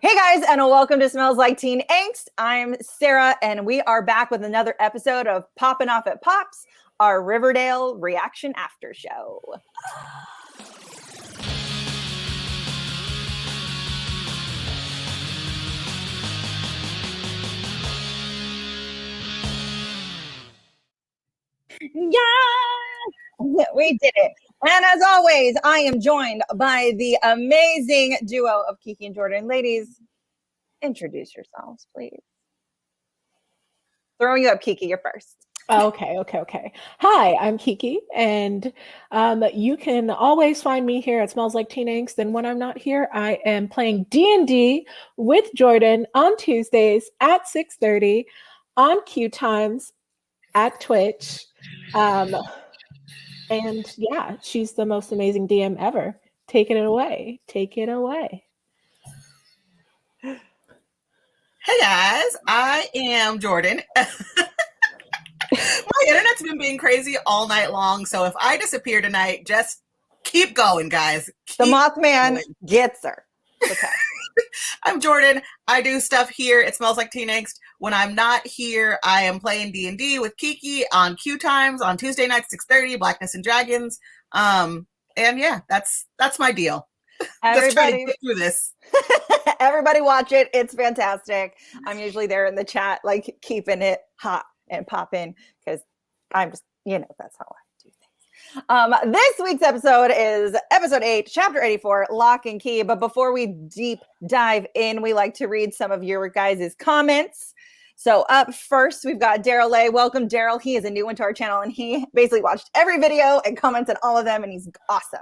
Hey guys, and welcome to Smells Like Teen Angst. I'm Sarah, and we are back with another episode of Poppin Off At Pops, our Riverdale Reaction After Show. Yeah, we did it. And as always, I am joined by the amazing duo of Keiki and Jordan. Ladies, introduce yourselves, please. Throwing you up, Keiki, you're first. Okay. Hi, I'm Keiki, and you can always find me here at Smells Like Teen Angst. And when I'm not here, I am playing D&D with Jordan on Tuesdays at 6:30 on QueueTimes at Twitch. And yeah, she's the most amazing DM ever. Take it away. Hey guys, I am Jordan. My internet's been being crazy all night long, so if I disappear tonight, just keep going, guys. The Mothman gets her. Okay. I'm Jordan. I do stuff here. It Smells Like Teen Angst. When I'm not here, I am playing D&D with Keiki on QueueTimes on Tuesday nights, 6:30, Blackness and Dragons. And yeah, that's my deal. Just trying to get through this. Everybody watch it. It's fantastic. I'm usually there in the chat, like keeping it hot and popping because I'm just, that's how I do things. This week's episode is episode 8, chapter 84, Lock and Key. But before we deep dive in, we like to read some of your guys' comments. So up first, we've got Daryl A. Welcome, Daryl. He is a new one to our channel, and he basically watched every video and comments on all of them, and he's awesome.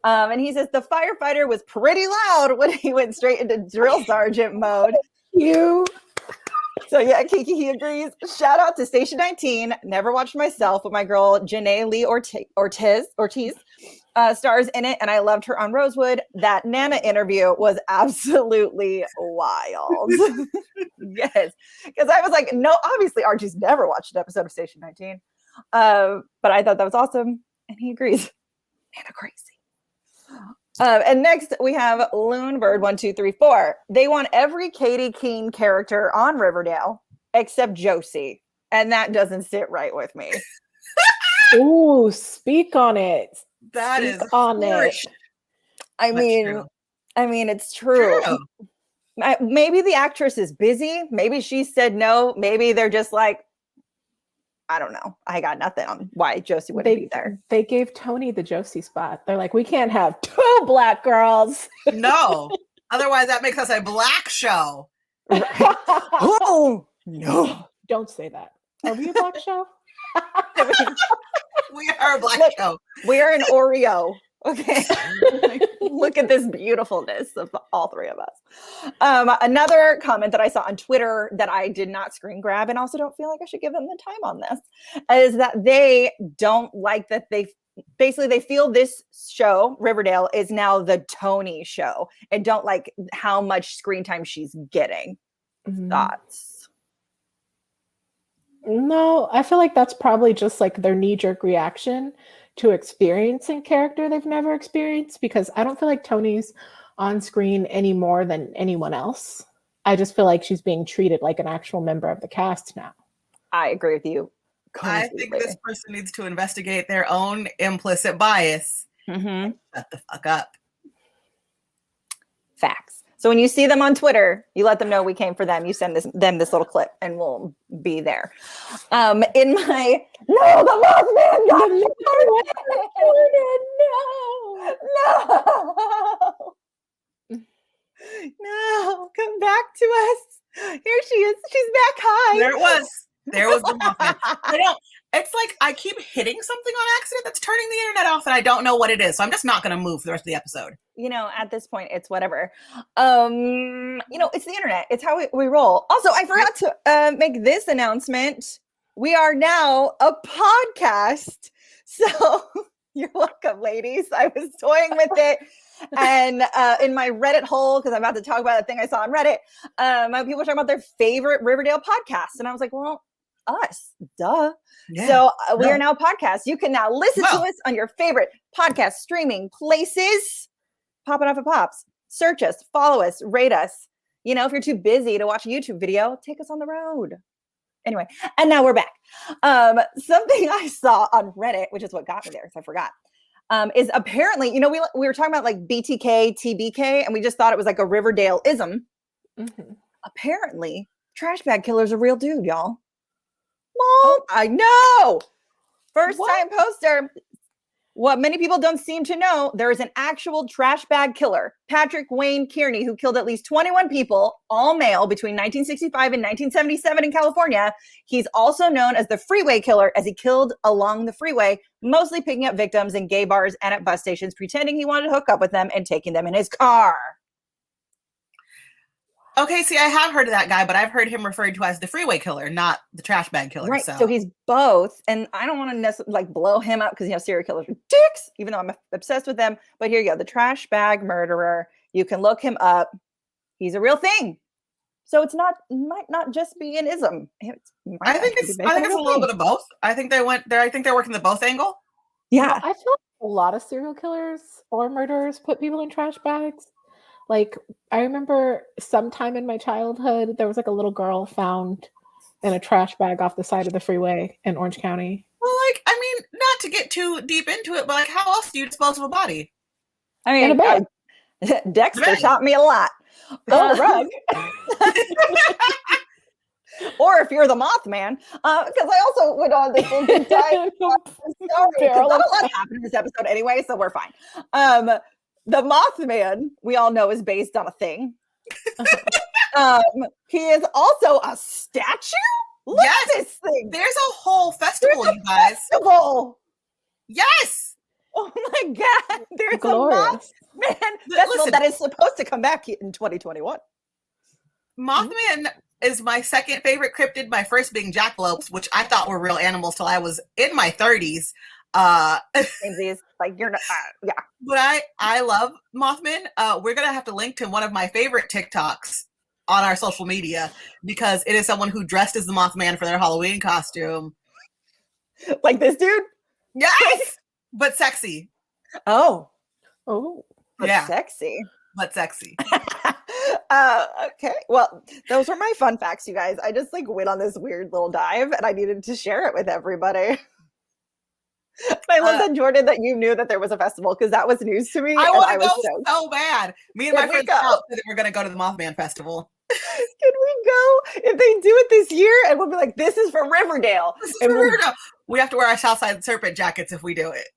And he says the firefighter was pretty loud when he went straight into drill sergeant mode. So yeah, Keiki, he agrees. Shout out to Station 19. Never watched myself, but my girl Janae Lee Ortiz stars in it, and I loved her on Rosewood. That Nana interview was absolutely wild. Yes, because I was like, no, obviously Archie's never watched an episode of Station 19, but I thought that was awesome, and he agrees. Nana crazy. And next we have Loonbird1234. They want every Katie Keene character on Riverdale except Josie, and that doesn't sit right with me. Ooh, speak on it. That speak is on it. I mean, it's true. Maybe the actress is busy. Maybe she said no. Maybe they're just like, I don't know. I got nothing on why Josie wouldn't be there. They gave Tony the Josie spot. They're like, we can't have 2 black girls. No. Otherwise, that makes us a black show. Oh, no. Don't say that. Are we a black show? We are a black show. We're an Oreo. Okay. Look at this beautifulness of all 3 of us. Another comment that I saw on Twitter that I did not screen grab, and also don't feel like I should give them the time on this, is that they don't like that they feel this show, Riverdale, is now the Tony show, and don't like how much screen time she's getting. Thoughts? No, I feel like that's probably just like their knee-jerk reaction to experiencing character they've never experienced, because I don't feel like Tony's on screen any more than anyone else. I just feel like she's being treated like an actual member of the cast now. I agree with you completely. I think this person needs to investigate their own implicit bias. Mm-hmm. Shut the fuck up. Facts. So when you see them on Twitter, you let them know we came for them. You send them this little clip, and we'll be there. The Mothman got me. No, come back to us. Here she is. She's back. Hi. There was the Mothman. It's like I keep hitting something on accident that's turning the internet off, and I don't know what it is. So I'm just not going to move for the rest of the episode. At this point, it's whatever. It's the internet. It's how we roll. Also, I forgot to make this announcement. We are now a podcast. So you're welcome, ladies. I was toying with it. And in my Reddit hole, because I'm about to talk about a thing I saw on Reddit, people were talking about their favorite Riverdale podcasts. And I was like, well, us, duh. Yeah, so we are now a podcast. You can now listen to us on your favorite podcast streaming places. Poppin Off At Pops. Search us, follow us, rate us. You know, if you're too busy to watch a YouTube video, take us on the road. Anyway, and now we're back. Something I saw on Reddit, which is what got me there, because I forgot, is apparently, you know, we were talking about like BTK, TBK, and we just thought it was like a Riverdale-ism. Mm-hmm. Apparently, trash bag killer's a real dude, y'all. Well, I know. First time poster. What many people don't seem to know, there is an actual trash bag killer, Patrick Wayne Kearney, who killed at least 21 people, all male, between 1965 and 1977 in California. He's also known as the freeway killer, as he killed along the freeway, mostly picking up victims in gay bars and at bus stations, pretending he wanted to hook up with them and taking them in his car. Okay, see, I have heard of that guy, but I've heard him referred to as the freeway killer, not the trash bag killer. Right, so he's both, and I don't want to necessarily like blow him up because, you know, serial killers are dicks, even though I'm obsessed with them. But here you go, the trash bag murderer. You can look him up. He's a real thing. So might not just be an ism. I think it's a little bit of both. I think they went there. I think they're working the both angle. Yeah, I feel like a lot of serial killers or murderers put people in trash bags. Like, I remember sometime in my childhood, there was like a little girl found in a trash bag off the side of the freeway in Orange County. Well, like, I mean, not to get too deep into it, but like, how else do you dispose of a body? I mean, Dexter taught me a lot. Rug. Or if you're the Mothman, because I also went on this little deep dive. Not a lot happened in this episode anyway, so we're fine. The Mothman, we all know, is based on a thing. He is also a statue? Look at this thing. There's a whole festival, you guys. Festival. Yes. Oh my God. There's glorious. A Mothman festival that is supposed to come back in 2021. Mothman is my second favorite cryptid, my first being jackalopes, which I thought were real animals till I was in my 30s. Like, you're not, yeah. But I love Mothman. We're gonna have to link to one of my favorite TikToks on our social media because it is someone who dressed as the Mothman for their Halloween costume. Like this dude? Yes, but sexy. Oh, but yeah, sexy, but sexy. Okay, well, those were my fun facts, you guys. I just like went on this weird little dive, and I needed to share it with everybody. I love that, Jordan, that you knew that there was a festival because that was news to me. I want to go so bad. Me and my friends out that we're going to go to the Mothman Festival. Can we go? If they do it this year, and we'll be like, this is from Riverdale. We have to wear our Southside Serpent jackets if we do it.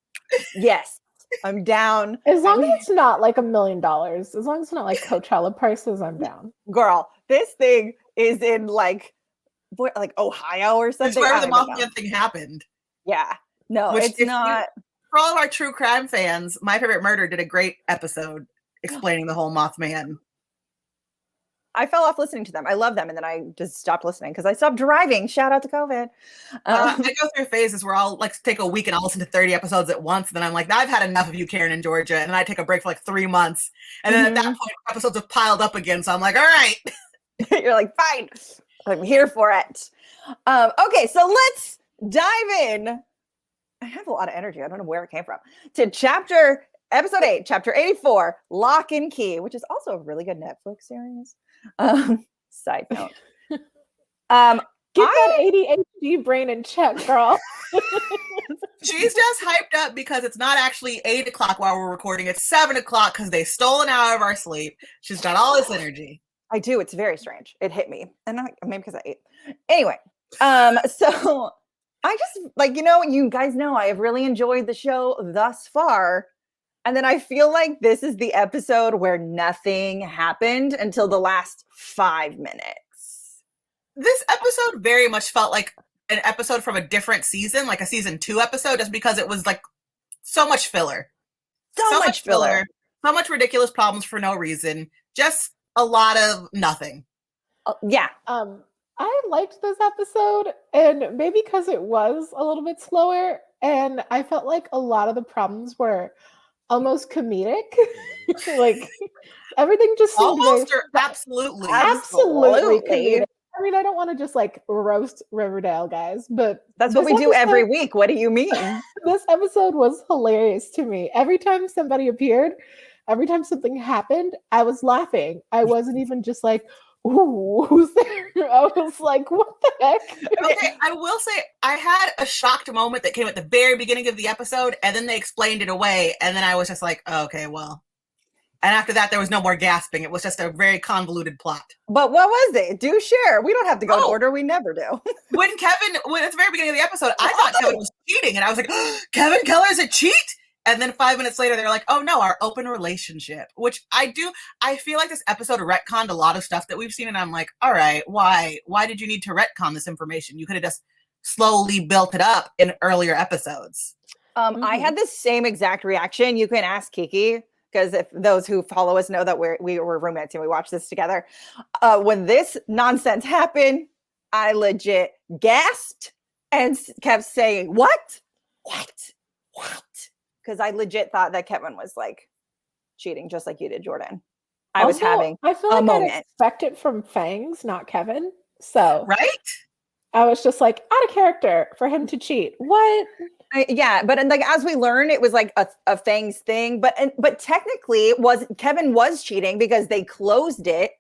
Yes, I'm down. As long as it's not like $1 million, as long as it's not like Coachella prices, I'm down. Girl, this thing is in like Ohio or something. It's where the Mothman thing happened. Yeah. No, it's not. For all of our true crime fans, My Favorite Murder did a great episode explaining the whole Mothman. I fell off listening to them. I love them. And then I just stopped listening because I stopped driving. Shout out to COVID. I go through phases where I'll like take a week and I'll listen to 30 episodes at once. And then I'm like, I've had enough of you, Karen and Georgia. And then I take a break for like 3 months. And then at that point, episodes have piled up again. So I'm like, all right. You're like, fine. I'm here for it. Okay, so let's dive in. I have a lot of energy. I don't know where it came from. To episode 8, chapter 84, Lock and Key, which is also a really good Netflix series. Side note. Get that ADHD brain in check, girl. She's just hyped up because it's not actually 8 o'clock while we're recording. It's 7 o'clock because they stole an hour of our sleep. She's got all this energy. I do. It's very strange. It hit me. And maybe because I ate. Anyway, so I just, like, you guys know I have really enjoyed the show thus far. And then I feel like this is the episode where nothing happened until the last 5 minutes. This episode very much felt like an episode from a different season, like a season 2 episode, just because it was like so much filler. So much filler. So much ridiculous problems for no reason. Just a lot of nothing. Yeah. I liked this episode, and maybe because it was a little bit slower, and I felt like a lot of the problems were almost comedic. Like, everything just seemed absolutely comedic. I mean, I don't want to just like roast Riverdale, guys, but that's what we do every week. What do you mean? This episode was hilarious to me. Every time somebody appeared, every time something happened, I was laughing. I wasn't even just like, ooh, who's there? I was like, what the heck? Okay, I will say I had a shocked moment that came at the very beginning of the episode, and then they explained it away, and then I was just like, oh, okay, well. And after that, there was no more gasping. It was just a very convoluted plot. But what was it? Do share. We don't have to go in order. We never do. When at the very beginning of the episode, I thought Kevin was cheating, and I was like, oh, Kevin Keller's a cheat? And then 5 minutes later, they're like, oh no, our open relationship, which I feel like this episode retconned a lot of stuff that we've seen. And I'm like, all right, why did you need to retcon this information? You could have just slowly built it up in earlier episodes. I had the same exact reaction. You can ask Keiki, because if those who follow us know that we were roommates and we watched this together. When this nonsense happened, I legit gasped and kept saying, what? Because I legit thought that Kevin was like cheating, just like you did, Jordan. I feel like I'd expect it from Fangs, not Kevin. So right, I was just like, out of character for him to cheat. What? But like as we learned, it was like a Fangs thing. But technically, Kevin was cheating because they closed it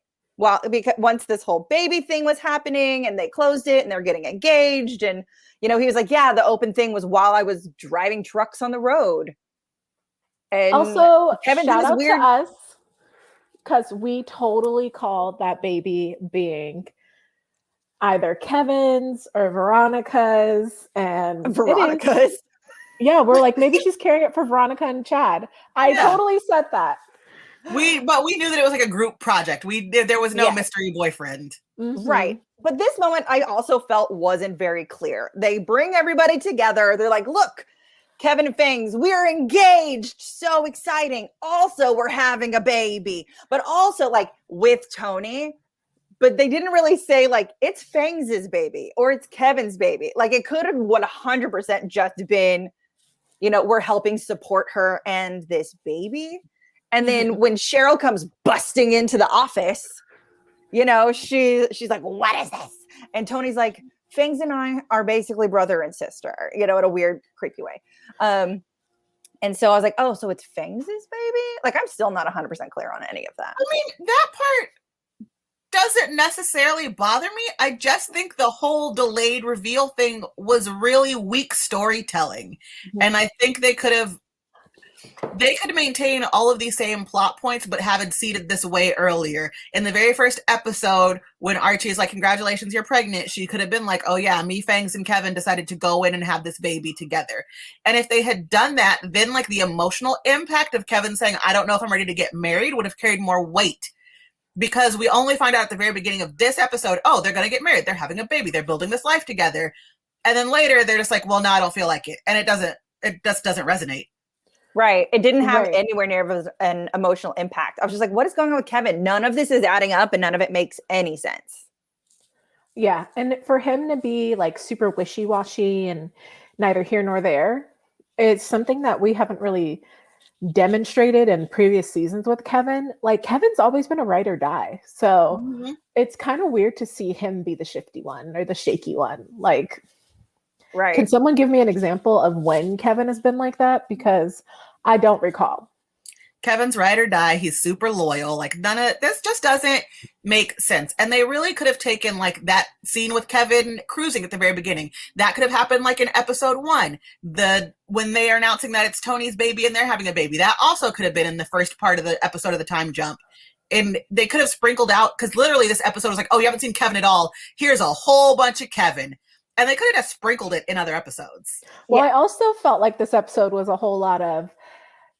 because once this whole baby thing was happening, and they closed it, and they're getting engaged, and he was like, yeah, the open thing was while I was driving trucks on the road. And also, Kevin shout out weird... to us, because we totally called that baby being either Kevin's or Veronica's. And Veronica's. Yeah, we're like, maybe she's carrying it for Veronica and Chad. I totally said that. But we knew that it was like a group project. There was no mystery boyfriend. Right. But this moment I also felt wasn't very clear. They bring everybody together. They're like, look, Kevin and Fangs, we're engaged. So exciting. Also, we're having a baby. But also like with Tony. But they didn't really say like it's Fangs' baby or it's Kevin's baby. Like it could have 100% just been, we're helping support her and this baby. And then when Cheryl comes busting into the office, she's like, what is this? And Tony's like, Fangs and I are basically brother and sister, in a weird, creepy way. And so I was like, oh, so it's Fangs' baby? Like, I'm still not 100% clear on any of that. I mean, that part doesn't necessarily bother me. I just think the whole delayed reveal thing was really weak storytelling. And I think they could maintain all of these same plot points, but have it seeded this way earlier. In the very first episode, when Archie is like, congratulations, you're pregnant, she could have been like, oh yeah, me, Fangs, and Kevin decided to go in and have this baby together. And if they had done that, then like the emotional impact of Kevin saying, I don't know if I'm ready to get married would have carried more weight. Because we only find out at the very beginning of this episode, oh, they're going to get married. They're having a baby. They're building this life together. And then later they're just like, well, no, I don't feel like it. And it just doesn't resonate. Right. It didn't have anywhere near an emotional impact. I was just like, what is going on with Kevin? None of this is adding up and none of it makes any sense. Yeah. And for him to be like super wishy-washy and neither here nor there, it's something that we haven't really demonstrated in previous seasons with Kevin. Like Kevin's always been a ride or die. So it's kind of weird to see him be the shifty one or the shaky one. Like, right. Can someone give me an example of when Kevin has been like that? Because I don't recall. Kevin's ride or die. He's super loyal. Like none of this just doesn't make sense. And they really could have taken like that scene with Kevin cruising at the very beginning. That could have happened like in episode 1. When they are announcing that it's Tony's baby and they're having a baby. That also could have been in the first part of the episode of the time jump. And they could have sprinkled out, because literally this episode was like, oh, you haven't seen Kevin at all. Here's a whole bunch of Kevin. And they could have just sprinkled it in other episodes. Well, I also felt like this episode was a whole lot of,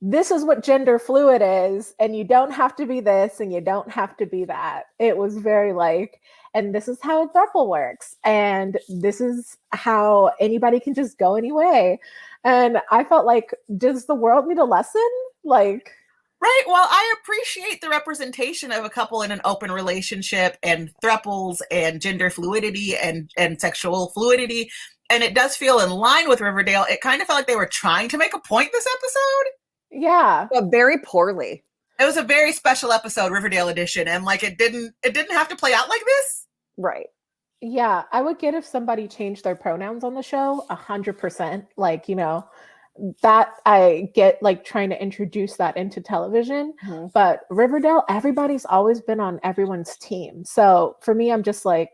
this is what gender fluid is, and you don't have to be this, and you don't have to be that. It was very like, and this is how a throuple works, and this is how anybody can just go anyway. And I felt like, does the world need a lesson? Like, right. Well, I appreciate the representation of a couple in an open relationship and thruples and gender fluidity and sexual fluidity. And it does feel in line with Riverdale. It kind of felt like they were trying to make a point this episode. Yeah. But very poorly. It was a very special episode, Riverdale edition. And like, it didn't have to play out like this. Right. Yeah. I would get if somebody changed their pronouns on the show 100%. Like, that I get, like trying to introduce that into television. Mm-hmm. But Riverdale, everybody's always been on everyone's team. So for me, I'm just like,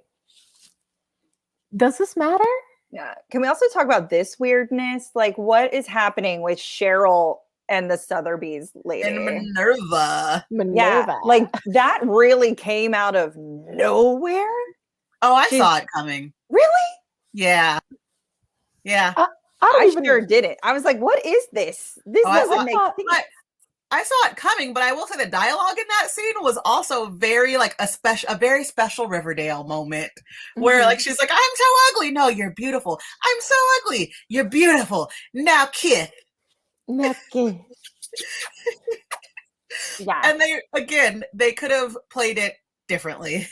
does this matter? Yeah. Can we also talk about this weirdness? Like, what is happening with Cheryl and the Sotheby's lady? And Minerva. Yeah, like that really came out of nowhere. Oh, I saw it coming. Really? Yeah. Yeah. I sure didn't. I was like, what is this? This doesn't make sense. I saw it coming, but I will say the dialogue in that scene was also very like a very special Riverdale moment where like she's like, I'm so ugly. No, you're beautiful. I'm so ugly. You're beautiful. Now kiss. Now kiss. Yeah. And they could have played it differently.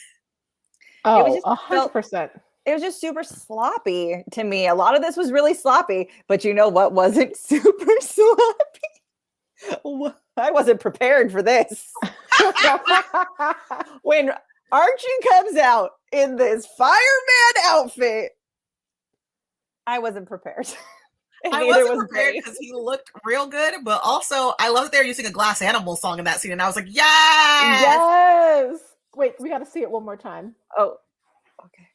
Oh, 100%. It was just super sloppy to me. A lot of this was really sloppy, but you know what wasn't super sloppy? I wasn't prepared for this. When Archie comes out in this fireman outfit, I wasn't prepared. I wasn't prepared because he looked real good, but also I love that they're using a Glass Animal song in that scene, and I was like, yes! Wait, we got to see it one more time. Oh, okay.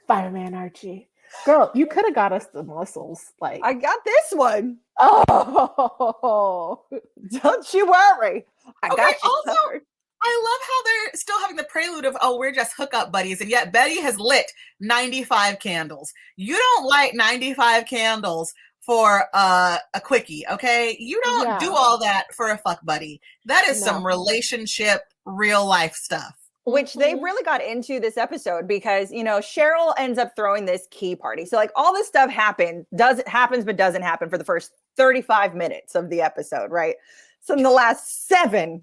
Fireman Archie. Girl, you could have got us the muscles. Like, I got this one. Oh, don't you worry. I got you also, covered. I love how they're still having the prelude of, oh, we're just hookup buddies, and yet Betty has lit 95 candles. You don't light 95 candles for a quickie, okay? You don't do all that for a fuck buddy. That is some relationship, real life stuff. Which they really got into this episode because, you know, Cheryl ends up throwing this key party. So like all this stuff happens but doesn't happen for the first 35 minutes of the episode, right? So in the last 7,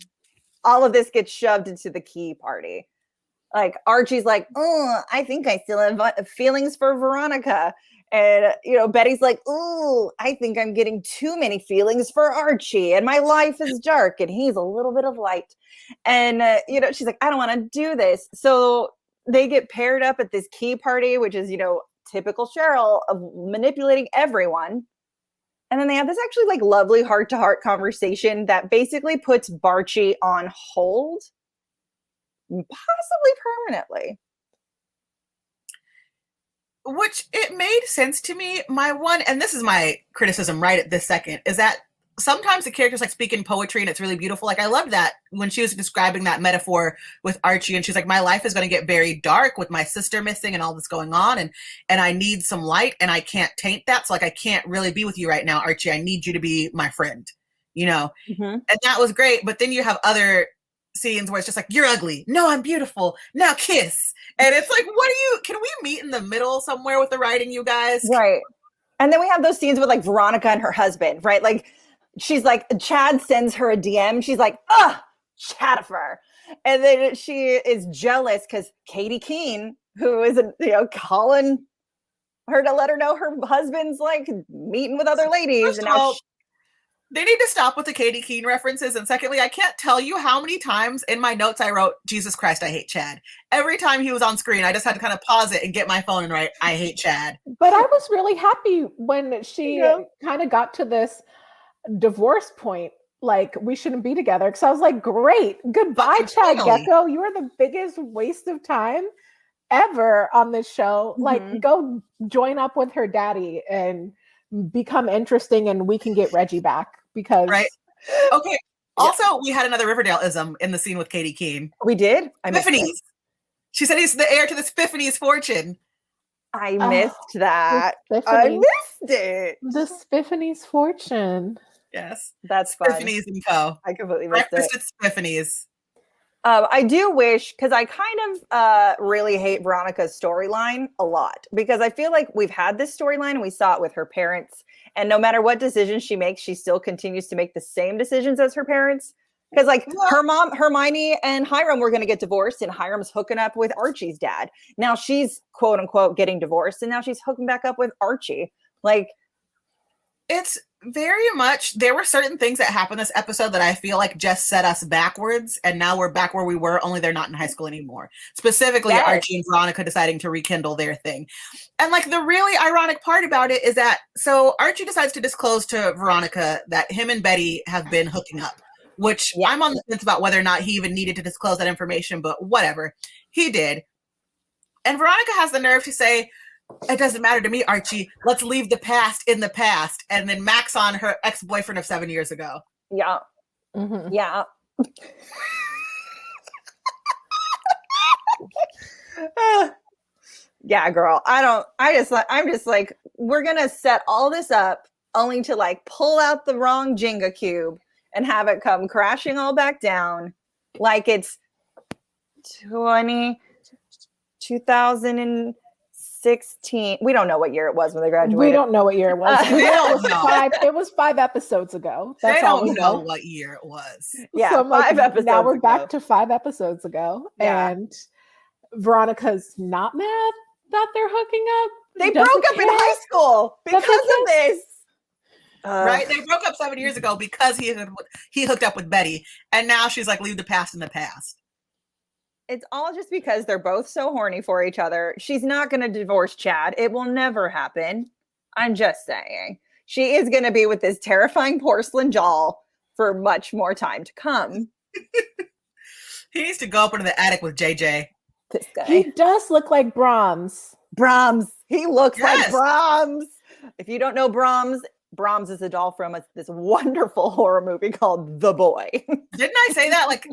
all of this gets shoved into the key party. Like Archie's like, oh, I think I still have feelings for Veronica. And, you know, Betty's like, oh, I think I'm getting too many feelings for Archie. And my life is dark and he's a little bit of light. And, you know, she's like, I don't want to do this. So they get paired up at this key party, which is, you know, typical Cheryl of manipulating everyone. And then they have this actually like lovely heart-to-heart conversation that basically puts Barchie on hold, possibly permanently. Which it made sense to me. My one, and this is my criticism right at this second, is that sometimes the characters like speak in poetry and it's really beautiful. Like I loved that when she was describing that metaphor with Archie and she's like, my life is going to get very dark with my sister missing and all this going on. And I need some light and I can't taint that. So like, I can't really be with you right now, Archie. I need you to be my friend, you know? Mm-hmm. And that was great. But then you have other scenes where it's just like, you're ugly. No, I'm beautiful. Now kiss. And it's like, can we meet in the middle somewhere with the writing, you guys? Right. And then we have those scenes with like Veronica and her husband, right? Like she's like, Chad sends her a DM. She's like, Chadifer. And then she is jealous because Katie Keene, who is, calling her to let her know her husband's like meeting with other ladies. First and now they need to stop with the Katie Keene references. And secondly, I can't tell you how many times in my notes I wrote, Jesus Christ, I hate Chad. Every time he was on screen, I just had to kind of pause it and get my phone and write, I hate Chad. But I was really happy when she kind of got to this divorce point. Like, we shouldn't be together. Because I was like, great. Goodbye, Chad Gecko. You are the biggest waste of time ever on this show. Mm-hmm. Like, go join up with her daddy and become interesting and we can get Reggie back. Because okay. Also, we had another Riverdale-ism in the scene with Katie Keene. We did? Spiffany's. She said he's the heir to the Spiffany's fortune. I missed that. I missed it. The Spiffany's fortune. Yes. That's fun. Spiffany's and Co. I completely missed Breakfast at Spiffany's. I do wish, because I kind of really hate Veronica's storyline a lot, because I feel like we've had this storyline and we saw it with her parents. And no matter what decision she makes, she still continues to make the same decisions as her parents. Because like her mom, Hermione and Hiram were going to get divorced and Hiram's hooking up with Archie's dad. Now she's quote unquote getting divorced and now she's hooking back up with Archie. Like, it's Very much. There were certain things that happened this episode that I feel like just set us backwards, and now we're back where we were, only they're not in high school anymore. Specifically, Yes. Archie and Veronica deciding to rekindle their thing. And like the really ironic part about it is that, so Archie decides to disclose to Veronica that him and Betty have been hooking up, which I'm on the fence about whether or not he even needed to disclose that information, but whatever. He did. And Veronica has the nerve to say, it doesn't matter to me, Archie. Let's leave the past in the past. And then Max on her ex-boyfriend of 7 years ago. Yeah. Mm-hmm. Yeah. Yeah, girl. I'm just like, we're going to set all this up only to like pull out the wrong Jenga cube and have it come crashing all back down like it's 2016. We don't know what year it was when they graduated. We don't know what year it was. It was 5 episodes ago. That's they all don't we know what year it was. Yeah, so like, 5 episodes now we're ago. back to 5 episodes ago. Yeah. And Veronica's not mad that they're hooking up. They broke up in high school because of this. Right? They broke up 7 years ago because he hooked up with Betty. And now she's like, leave the past in the past. It's all just because they're both so horny for each other. She's not going to divorce Chad. It will never happen. I'm just saying. She is going to be with this terrifying porcelain doll for much more time to come. He needs to go up into the attic with JJ. This guy. He does look like Brahms. Brahms. He looks like Yes. Brahms. If you don't know Brahms, Brahms is a doll from this wonderful horror movie called The Boy. Didn't I say that? Like,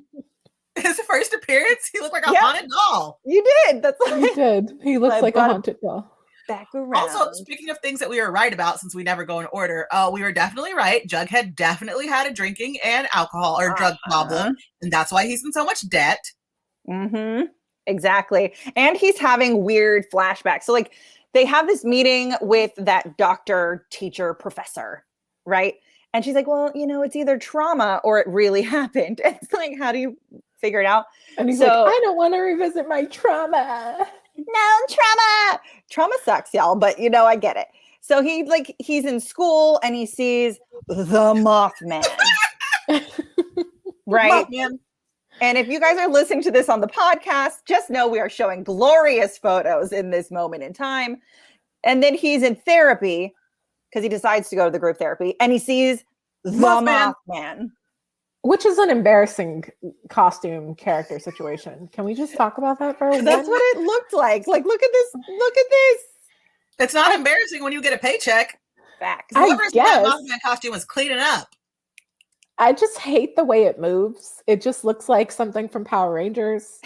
his first appearance, he looked like a Yeah. haunted doll. You did. That's He like did. He looks I like a brought- haunted doll. back around. Also, speaking of things that we were right about, since we never go in order, we were definitely right. Jughead definitely had a drinking and alcohol or drug problem, and that's why he's in so much debt. Mm-hmm. Exactly. And he's having weird flashbacks. So like they have this meeting with that doctor, teacher, professor, right? And she's like, well, it's either trauma or it really happened. It's like, how do you figure it out? And he's So- like, I don't want to revisit my trauma. No, trauma sucks, y'all, but I get it. So he's in school and he sees the Mothman. Right? Mothman. And if you guys are listening to this on the podcast, just know we are showing glorious photos in this moment in time. And then he's in therapy because he decides to go to the group therapy and he sees the Mothman. Which is an embarrassing costume character situation. Can we just talk about that for a That's minute? what it looked like. Like, look at this. Look at this. It's not embarrassing when you get a paycheck. Facts. Whoever's in that guess. Mothman costume is cleaning up. I just hate the way it moves. It just looks like something from Power Rangers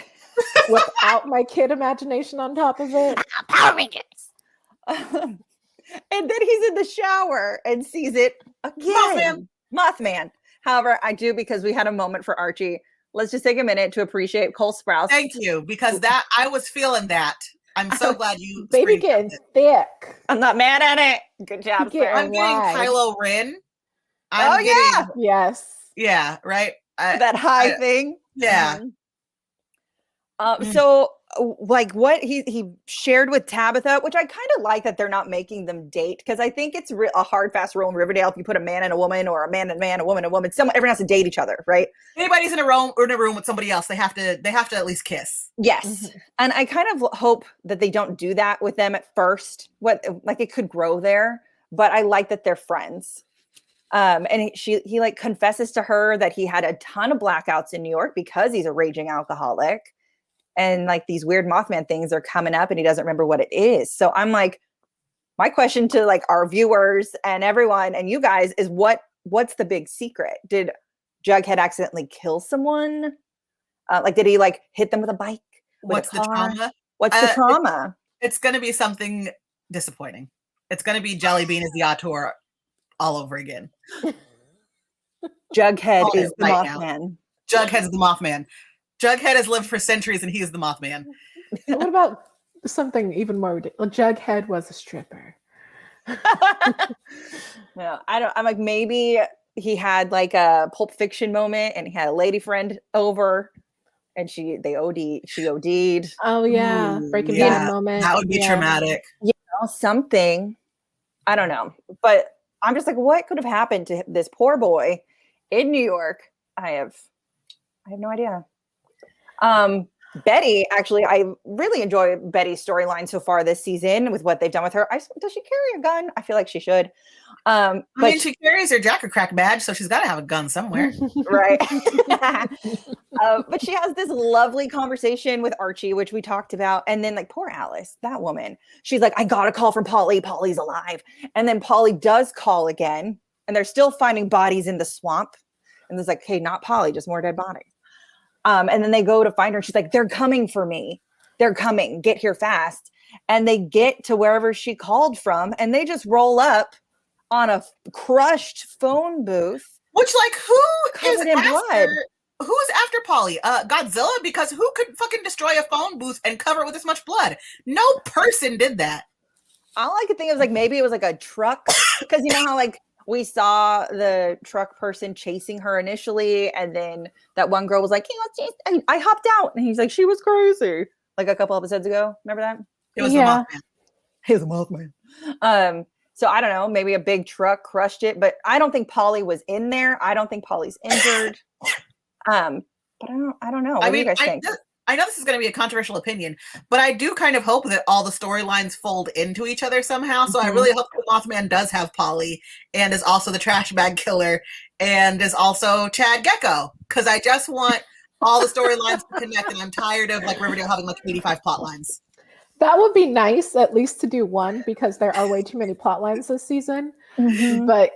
without my kid imagination on top of it. Power Rangers. And then he's in the shower and sees it again. Mothman. However, I do, because we had a moment for Archie. Let's just take a minute to appreciate Cole Sprouse. Thank you, because that I was feeling that. I'm so glad you. Baby screenshot getting it. thick. I'm not mad at it. Good job, Get sir. I'm getting Why? Kylo Ren. Yeah. Yes. Yeah, right. That high thing. Yeah. Mhm. So like what he shared with Tabitha, which I kind of like that they're not making them date, because I think it's a hard, fast rule in Riverdale. If you put a man and a woman, or a man and a man, a woman and a woman, everyone has to date each other, right? Anybody's in a room with somebody else, they have to at least kiss. Yes. Mm-hmm. And I kind of hope that they don't do that with them at first. It could grow there, but I like that they're friends. And he like confesses to her that he had a ton of blackouts in New York because he's a raging alcoholic. And like these weird Mothman things are coming up and he doesn't remember what it is. So I'm like, my question to like our viewers and everyone and you guys is what's the big secret? Did Jughead accidentally kill someone? Did he like hit them with a bike? What's the trauma? What's the trauma? It's going to be something disappointing. It's going to be Jelly Bean as the auteur all over again. Jughead is the right now. Mothman. Jughead's the Mothman. Jughead has lived for centuries and he is the Mothman. What about something even more ridiculous? Jughead was a stripper. No, I'm like, maybe he had like a Pulp Fiction moment and he had a lady friend over and she OD'd. Oh yeah, Ooh, Breaking yeah. Bad moment. That would be Yeah. traumatic. Something. I don't know. But I'm just like, what could have happened to this poor boy in New York? I have no idea. Betty, actually, I really enjoy Betty's storyline so far this season with what they've done with her. Does she carry a gun? I feel like she should. I mean, she carries her Jack or Crack badge, so she's got to have a gun somewhere. Right. But she has this lovely conversation with Archie, which we talked about. And then, like, poor Alice, that woman, she's like, I got a call from Polly. Polly's alive. And then Polly does call again, and they're still finding bodies in the swamp. And it's like, hey, not Polly, just more dead bodies. And then they go to find her. And she's like, they're coming for me. They're coming. Get here fast. And they get to wherever she called from, and they just roll up on a crushed phone booth. Which, like, who's after Polly? Godzilla? Because who could fucking destroy a phone booth and cover it with this much blood? No person did that. All I could think of was, like, maybe it was like a truck. Because you know how, like, we saw the truck person chasing her initially, and then that one girl was like, I hopped out. And he's like, she was crazy. Like a couple episodes ago. Remember that? It was the Mothman. He was a Mothman. So I don't know, maybe a big truck crushed it, but I don't think Polly was in there. I don't think Polly's injured. But I don't know. What do you guys think? I know this is going to be a controversial opinion, but I do kind of hope that all the storylines fold into each other somehow. So I really hope the Mothman does have Polly and is also the trash bag killer and is also Chad Gecko. Because I just want all the storylines to connect, and I'm tired of like Riverdale having like 85 plot lines. That would be nice, at least to do one, because there are way too many plot lines this season. But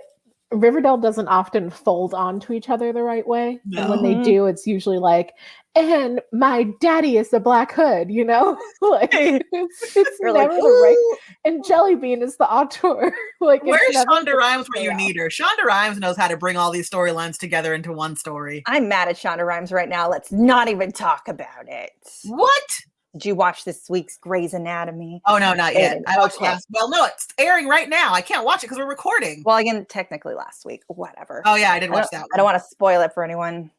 Riverdale doesn't often fold onto each other the right way. No. And when they do, it's usually like, and my daddy is the Black Hood, you know? Like it's never like, the right. And Jellybean is the auteur. Like, where's Shonda Rhimes where you need her? Shonda Rhimes knows how to bring all these storylines together into one story. I'm mad at Shonda Rhimes right now. Let's not even talk about it. What? Did you watch this week's Grey's Anatomy? Oh, no, not yet. I watched last. Well, no, it's airing right now. I can't watch it because we're recording. Well, again, technically last week. Whatever. Oh, yeah, I did watch that one. I don't want to spoil it for anyone,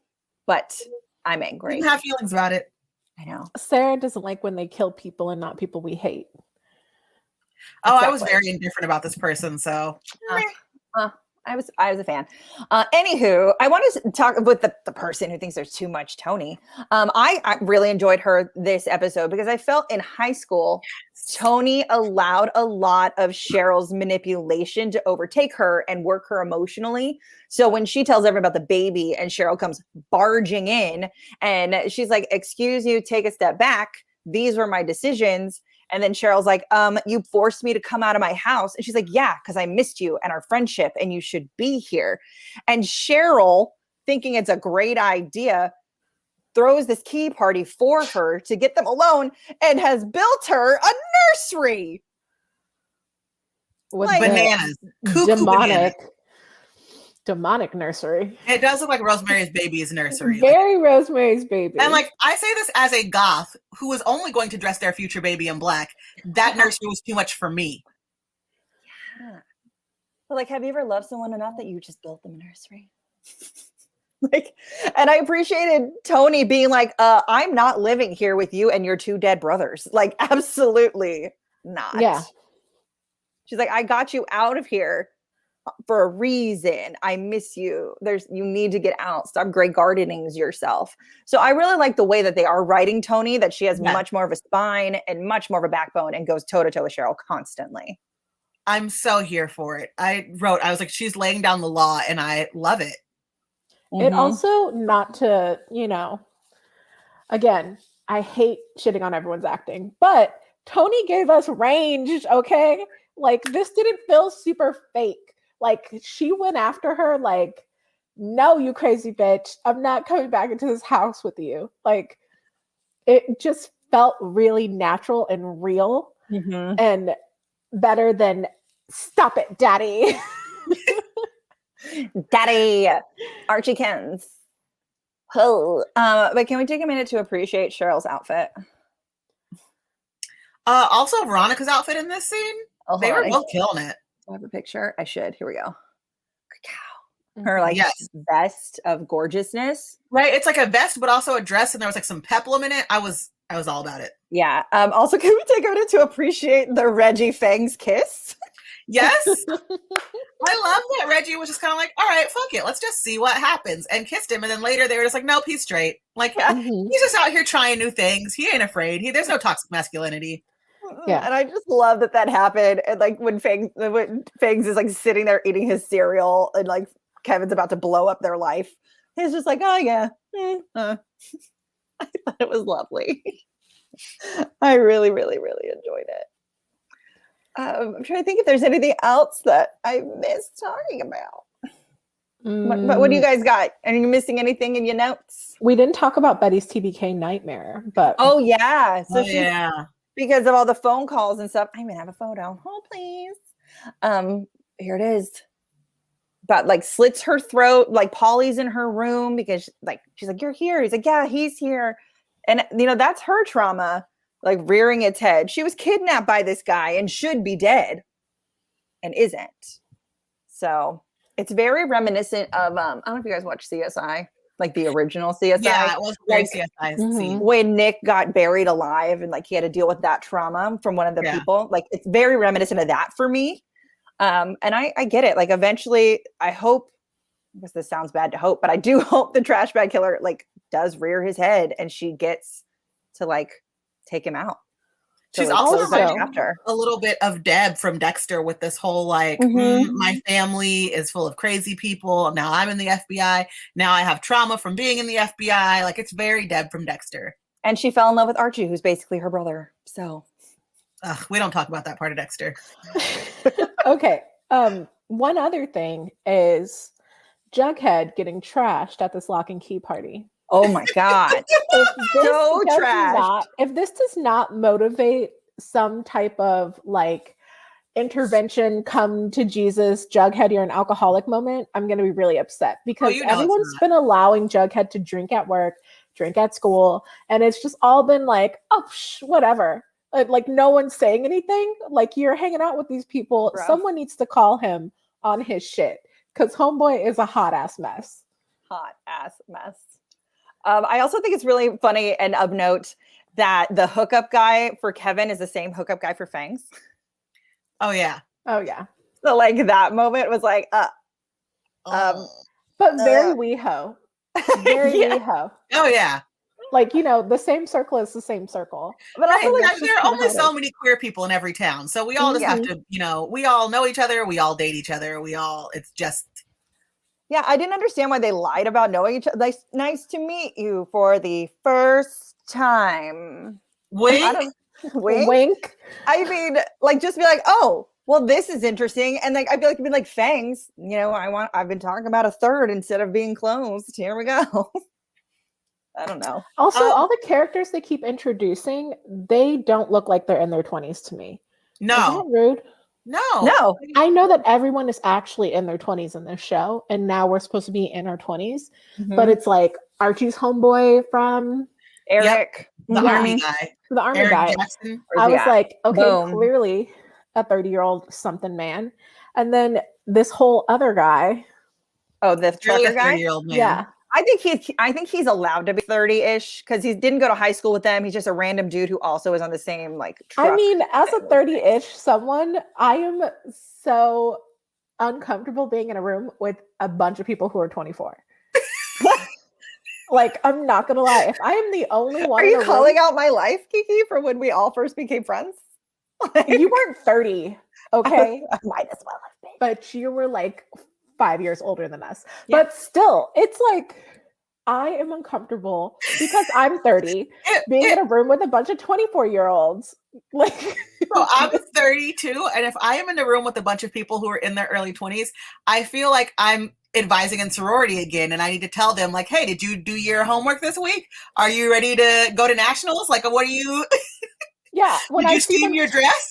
but I'm angry. I have feelings about it. I know. Sarah doesn't like when they kill people and not people we hate. Oh, exactly. I was very indifferent about this person, so. I was a fan. Anywho, I want to talk with the person who thinks there's too much Tony. I really enjoyed her this episode because I felt in high school, Tony allowed a lot of Cheryl's manipulation to overtake her and work her emotionally. So when she tells everyone about the baby and Cheryl comes barging in and she's like, excuse you, take a step back. These were my decisions. And then Cheryl's like, you forced me to come out of my house. And she's like, yeah, because I missed you and our friendship and you should be here. And Cheryl, thinking it's a great idea, throws this key party for her to get them alone and has built her a nursery. With like bananas. Demonic nursery. It does look like Rosemary's Baby's nursery. Very Rosemary's Baby. And like, I say this as a goth who was only going to dress their future baby in black. That nursery was too much for me. Yeah. But like, have you ever loved someone enough that you just built them a nursery? Like, and I appreciated Tony being like, I'm not living here with you and your two dead brothers. Like, absolutely not. Yeah. She's like, I got you out of here for a reason. I miss you. You need to get out. Stop Grey Gardening yourself. So I really like the way that they are writing Tony, that she has much more of a spine and much more of a backbone and goes toe to toe with Cheryl constantly. I'm so here for it. I was like, she's laying down the law and I love it. It also, not to, again, I hate shitting on everyone's acting, but Tony gave us range, okay? Like, this didn't feel super fake. Like, she went after her like, no, you crazy bitch. I'm not coming back into this house with you. Like, it just felt really natural and real and better than stop it, daddy. Daddy. Archie Kens. Oh, but can we take a minute to appreciate Cheryl's outfit? Also, Veronica's outfit in this scene. They were both killing it. I have a picture. I should. Here we go. Her vest of gorgeousness. Right. It's like a vest, but also a dress, and there was like some peplum in it. I was all about it. Yeah. Also, can we take a minute to appreciate the Reggie Fangs kiss? Yes. I love that Reggie was just kind of like, all right, fuck it. Let's just see what happens. And kissed him. And then later they were just like, nope, he's straight. Like, he's just out here trying new things. He ain't afraid. There's no toxic masculinity. Yeah. And I just love that happened. And like when Fangs is like sitting there eating his cereal and like Kevin's about to blow up their life. He's just like, oh yeah. I thought it was lovely. I really, really, really enjoyed it. I'm trying to think if there's anything else that I missed talking about. But what do you guys got? Are you missing anything in your notes? We didn't talk about Betty's TBK nightmare, but oh yeah, so yeah, because of all the phone calls and stuff. I even have a photo. Oh please, here it is. But like slits her throat. Like Polly's in her room because like she's like, "You're here." He's like, "Yeah, he's here," and you know that's her trauma. Like rearing its head. She was kidnapped by this guy and should be dead and isn't. So it's very reminiscent of, I don't know if you guys watch CSI, like the original CSI. Yeah, it was very like, CSI. When Nick got buried alive and like he had to deal with that trauma from one of the people. Like it's very reminiscent of that for me. And I get it. Like eventually I hope, I guess this sounds bad to hope, but I do hope the trash bag killer like does rear his head and she gets to like take him out. She's also a little bit of Deb from Dexter with this whole like, my family is full of crazy people. Now I'm in the FBI. Now I have trauma from being in the FBI. Like it's very Deb from Dexter. And she fell in love with Archie, who's basically her brother. So we don't talk about that part of Dexter. Okay. One other thing is Jughead getting trashed at this lock and key party. Oh my God. If this does not motivate some type of like intervention, come to Jesus, Jughead, you're an alcoholic moment, I'm going to be really upset because everyone's been allowing Jughead to drink at work, drink at school. And it's just all been like, oh, whatever. Like no one's saying anything. Like you're hanging out with these people. Bro. Someone needs to call him on his shit because homeboy is a hot ass mess. Hot ass mess. I also think it's really funny and of note that the hookup guy for Kevin is the same hookup guy for Fangs. Oh yeah. Oh yeah. So like that moment was like, but very WeHo. Very WeHo. Oh yeah. Like, you know, the same circle is the same circle. But also like, there are only so many queer people in every town. So we all just have to, you know, we all know each other. We all date each other. It's just. Yeah, I didn't understand why they lied about knowing each other. Like, nice to meet you for the first time. Wink. Wink. I mean, like, just be like, oh, well, this is interesting. And like, I feel like it'd be like, Fangs, you know, I've been talking about a third instead of being closed. Here we go. I don't know. Also, all the characters they keep introducing, they don't look like they're in their 20s to me. No. Isn't that rude? No. I know that everyone is actually in their 20s in this show, and now we're supposed to be in our 20s. But it's like Archie's homeboy from Eric, the army guy. The army Eric guy. Jackson. I was like, okay, Boom. Clearly a 30-year-old something man. And then this whole other guy. Oh, the trucker guy? 30-year-old man. Yeah. I think he's allowed to be 30-ish because he didn't go to high school with them. He's just a random dude who also is on the same like truck. I mean, as a 30-ish someone, I am so uncomfortable being in a room with a bunch of people who are 24. Like, I'm not gonna lie. If I am the only one, are you calling out my life, Kiki, from when we all first became friends? You weren't 30, okay? Might as well have been. But you were like 5 years older than us. Yeah. But still, it's like I am uncomfortable because I'm 30 being in a room with a bunch of 24-year-olds. Like, so I'm 32, and if I am in a room with a bunch of people who are in their early 20s, I feel like I'm advising in sorority again, and I need to tell them, like, hey, did you do your homework this week? Are you ready to go to nationals? Like, what are you? Yeah. Did you steam your dress?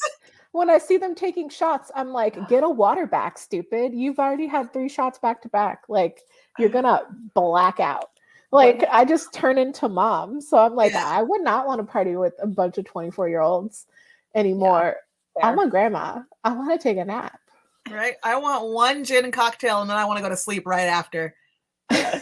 When I see them taking shots, I'm like, get a water back, stupid. You've already had 3 shots back to back. Like, you're gonna black out. Like, I just turn into mom. So I'm like, I would not want to party with a bunch of 24-year-olds anymore. Yeah, I'm a grandma. I want to take a nap. Right. I want one gin and cocktail, and then I want to go to sleep right after. Can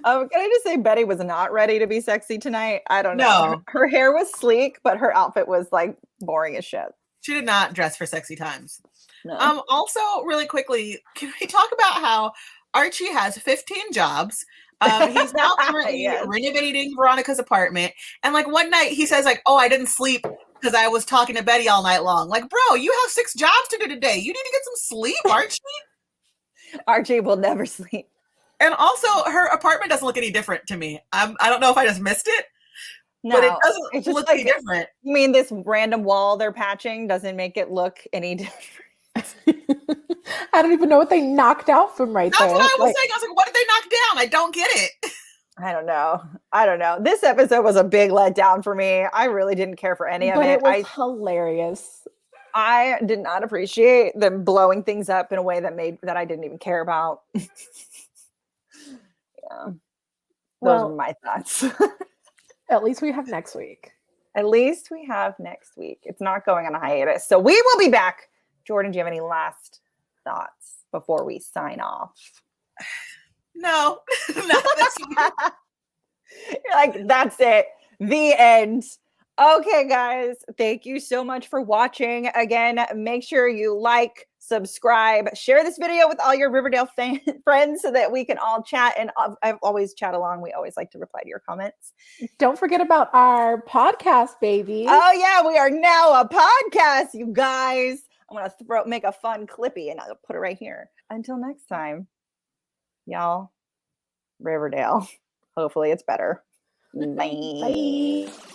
I just say Betty was not ready to be sexy tonight? I don't know. No. Her hair was sleek, but her outfit was like boring as shit. She did not dress for sexy times. No. Also, really quickly, can we talk about how Archie has 15 jobs? He's now currently Yes. renovating Veronica's apartment. And like one night he says like, oh, I didn't sleep because I was talking to Betty all night long. Like, bro, you have 6 jobs to do today. You need to get some sleep, Archie. Archie will never sleep. And also, her apartment doesn't look any different to me. I don't know if I just missed it, No, but it doesn't it's just look like, any different. you mean this random wall they're patching doesn't make it look any different? I don't even know what they knocked out from right That's there. what I was Like, saying. I was like, what did they knock down? I don't get it. I don't know. This episode was a big letdown for me. I really didn't care for any of but it. it was hilarious. I did not appreciate them blowing things up in a way that I didn't even care about. Yeah. Those are my thoughts. At least we have next week. At least we have next week. It's not going on a hiatus. So we will be back. Jordan, do you have any last thoughts before we sign off? No, not this week. You're like, that's it. The end. Okay, guys. Thank you so much for watching. Again, make sure you like, subscribe, share this video with all your Riverdale friends so that we can all chat. And I've always chat along. We always like to reply to your comments. Don't forget about our podcast, baby. Oh, yeah. We are now a podcast, you guys. I'm going to make a fun clippy and I'll put it right here. Until next time, y'all, Riverdale. Hopefully it's better. Bye. Bye.